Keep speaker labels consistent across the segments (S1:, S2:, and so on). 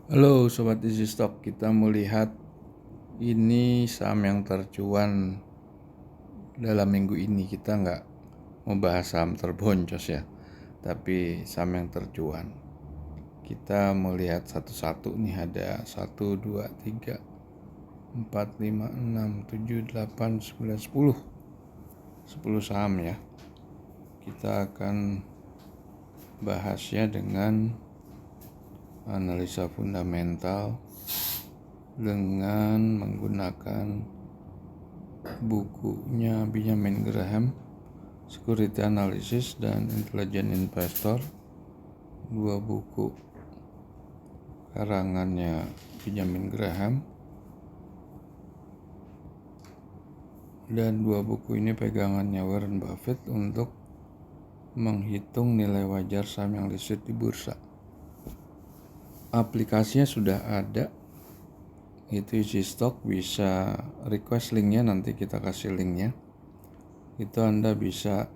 S1: Halo Sobat Easy Stock, kita melihat ini saham yang tercuan dalam minggu ini. Kita nggak membahas saham terboncos ya, tapi saham yang tercuan. Kita melihat satu-satu nih, ada 1, 2, 3, 4, 5, 6, 7, 8, 9, 10 saham ya. Kita akan bahasnya dengan analisa fundamental dengan menggunakan bukunya Benjamin Graham, Security Analysis dan Intelligent Investor, dua buku karangannya Benjamin Graham, dan dua buku ini pegangannya Warren Buffett untuk menghitung nilai wajar saham yang listed di bursa. Aplikasinya sudah ada, itu Easy Stock. Bisa request linknya, nanti kita kasih linknya. Itu Anda bisa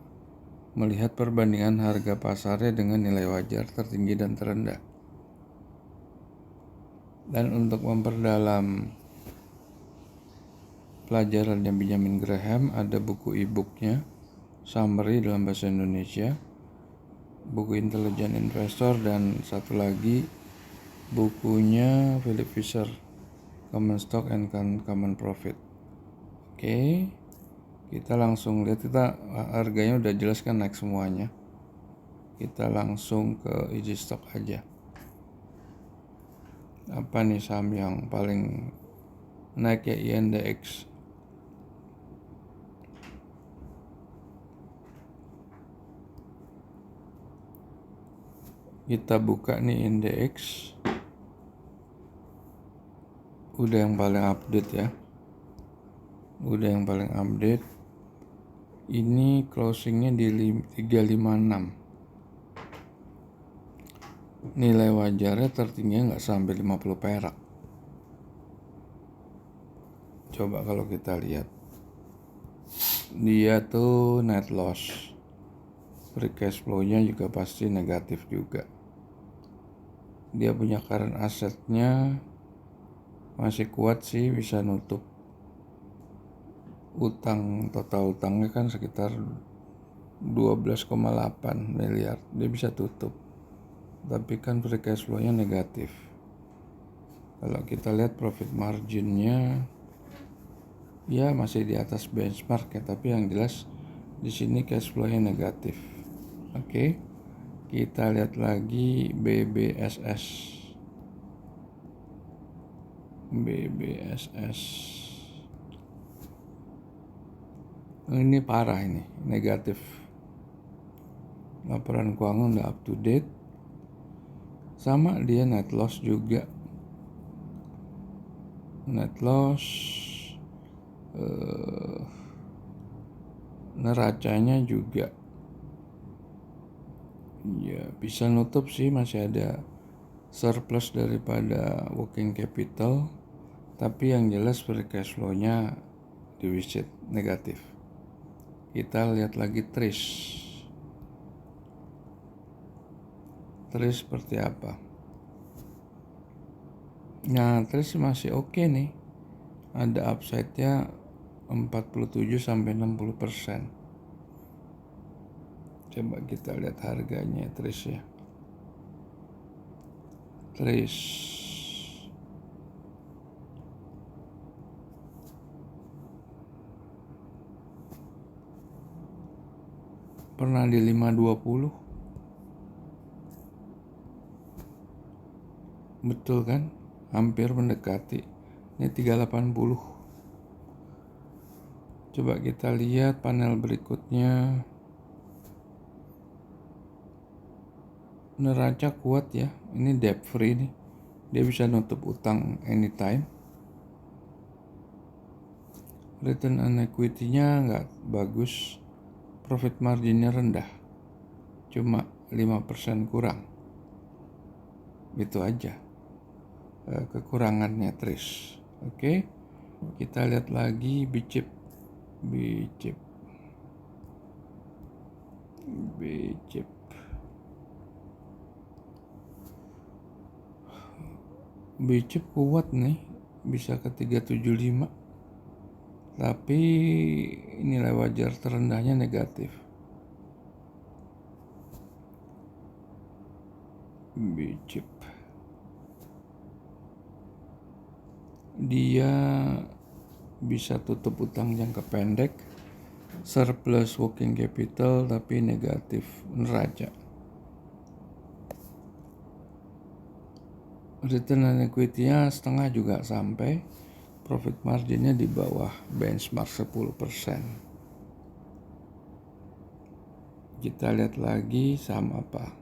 S1: melihat perbandingan harga pasarnya dengan nilai wajar tertinggi dan terendah. Dan untuk memperdalam pelajarannya Benjamin Graham, ada buku e-booknya Summary dalam bahasa Indonesia, buku Intelligent Investor, dan satu lagi bukunya Philip Fisher, Common Stock and Common Profit. Oke, kita langsung lihat. Kita harganya udah jelas kan, naik semuanya. Kita langsung ke Easy Stock aja. Apa nih saham yang paling naik ya? INDX. Kita buka nih indeks, udah yang paling update ya, ini closingnya di 356, nilai wajarnya tertingginya nggak sampai 50 perak. Coba kalau kita lihat, dia tuh net loss, free cash flow nya juga pasti negatif juga. Dia punya current assetnya masih kuat sih, bisa nutup utang. Total utangnya kan sekitar 12,8 miliar, dia bisa tutup. Tapi kan free cash flow-nya negatif. Kalau kita lihat profit margin-nya ya masih di atas benchmark ya, tapi yang jelas di sini cash flow-nya negatif. Oke. Kita lihat lagi BBSS. Ini parah, ini negatif. Laporan keuangan udah up to date. Sama dia net loss juga. Net loss, neracanya juga ya bisa nutup sih, masih ada surplus daripada working capital, tapi yang jelas free cash flow-nya defisit negatif. Kita lihat lagi Tris seperti apa. Nah, Tris masih oke nih, ada upside-nya 47-60%. Coba kita lihat harganya Tris ya. Tris pernah di 520, betul kan, hampir mendekati. Ini 380. Coba kita lihat panel berikutnya. Neraca kuat ya, ini debt free nih, dia bisa nutup utang anytime. Return on equity-nya nggak bagus, profit marginnya rendah, cuma 5% kurang. Itu aja kekurangannya Tris. Oke, kita lihat lagi Bicep. Bicep kuat nih, bisa ke 375, tapi nilai wajar terendahnya negatif. Bicep dia bisa tutup utang jangka pendek, surplus working capital tapi negatif neraca. Return on equity-nya setengah juga sampai, profit marginnya di bawah benchmark 10%. Kita lihat lagi saham apa?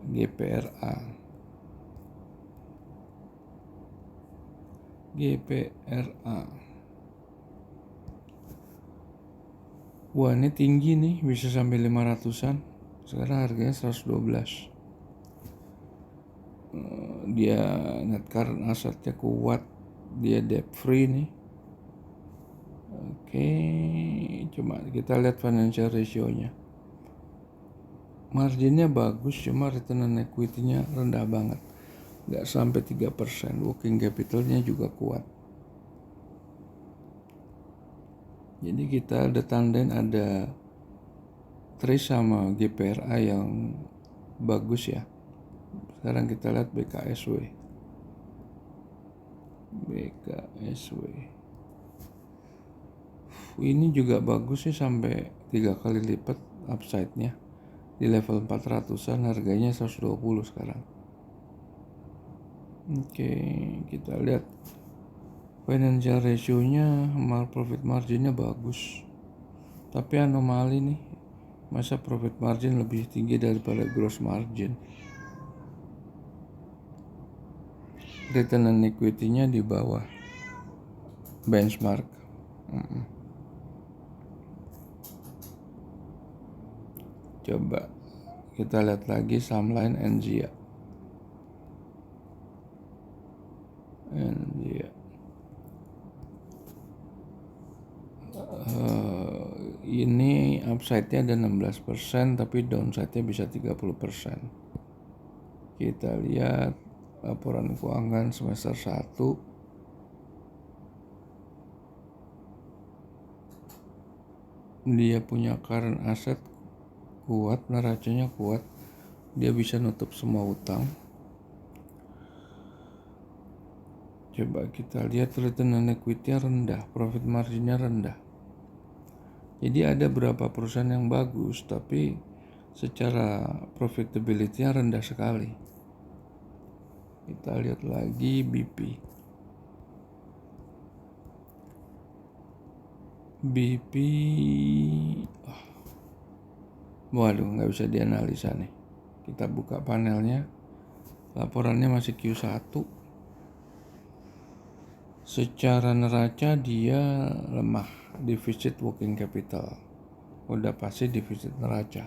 S1: GPRA. Wah, ini tinggi nih, bisa sampai 500-an. Sekarang harganya 112. Dia net current assetnya kuat, dia debt free nih. Oke, coba kita lihat financial ratio-nya. Marginnya bagus, cuma return on equity-nya rendah banget, nggak sampai 3%. Working capital-nya juga kuat. Jadi kita ada tandain ada trace sama GPRA yang bagus ya. Sekarang kita lihat BKSW. Ini juga bagus sih, sampai 3 kali lipat upside-nya. Di level 400-an, harganya 120 sekarang. Oke, kita lihat financial ratio-nya, profit margin-nya bagus. Tapi anomali nih, masa profit margin lebih tinggi daripada gross margin. Return on equity-nya di bawah benchmark. Coba kita lihat lagi saham lain, NZIA. Ini upside-nya ada 16%, tapi downside-nya bisa 30%. Kita lihat laporan keuangan semester 1. Dia punya current asset kuat, neracanya kuat, dia bisa nutup semua utang. Coba kita lihat return on equity-nya rendah, profit margin-nya rendah. Jadi ada beberapa perusahaan yang bagus, tapi secara profitability-nya rendah sekali. Kita lihat lagi BP. Waduh, nggak bisa dianalisa nih. Kita buka panelnya, laporannya masih Q1. Secara neraca dia lemah, defisit working capital. Udah pasti defisit neraca.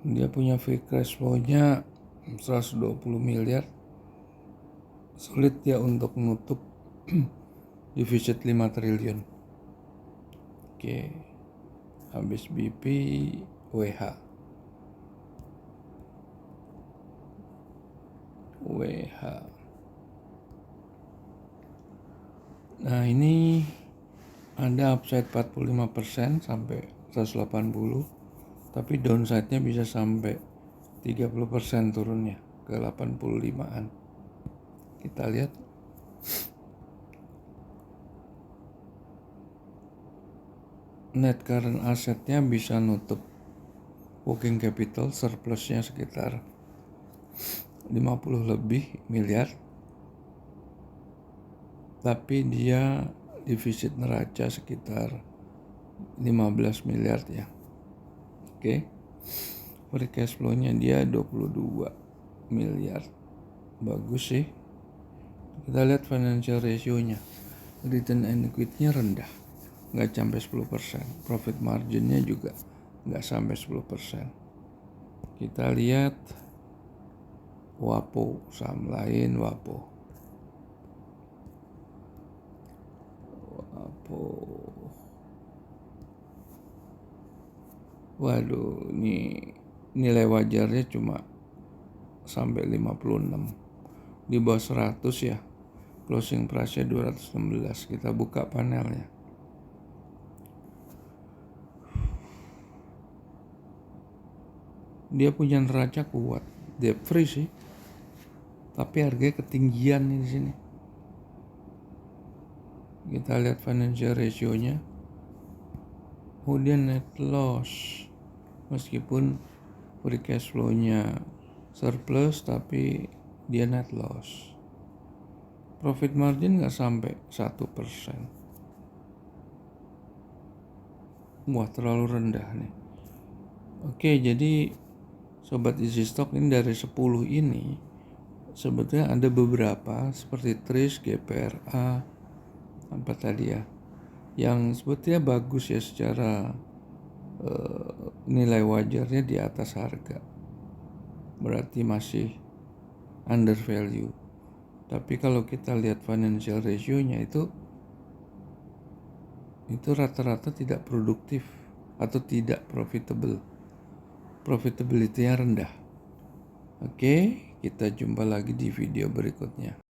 S1: Dia punya free cash flow-nya 120 miliar. Sulit ya untuk menutup defisit 5 triliun. Oke. Habis BP, WH. Nah, ini ada upside 45% sampai 180, tapi downside-nya bisa sampai 30% turunnya ke 85-an. Kita lihat. Net current asset-nya bisa nutup working capital, surplusnya sekitar 50 lebih miliar. Tapi dia defisit neraca sekitar 15 miliar ya. Oke. Free cash flow-nya dia 22 miliar. Bagus sih. Kita lihat financial ratio-nya. Return on equity-nya rendah, nggak sampai 10%. Profit margin-nya juga nggak sampai 10%. Kita lihat WAPO, saham lain WAPO. Waduh, ini nilai wajarnya cuma sampai 56. Di bawah 100 ya. Closing price-nya 216. Kita buka panelnya. Dia punya neraca kuat, debt free sih. Tapi harganya ketinggian nih di sini. Kita lihat financial ratio-nya. Kemudian net loss. Meskipun free cash flow-nya surplus tapi dia net loss. Profit margin nggak sampai 1%. Wah, terlalu rendah nih. Oke, jadi Sobat Easy Stock ini dari 10 ini sebetulnya ada beberapa seperti TRIS, GPRA, apa tadi ya, yang sebetulnya bagus ya secara nilai wajarnya di atas harga, berarti masih under value. Tapi kalau kita lihat financial ratio-nya itu rata-rata tidak produktif atau tidak profitable. Profitability-nya rendah. Oke, kita jumpa lagi di video berikutnya.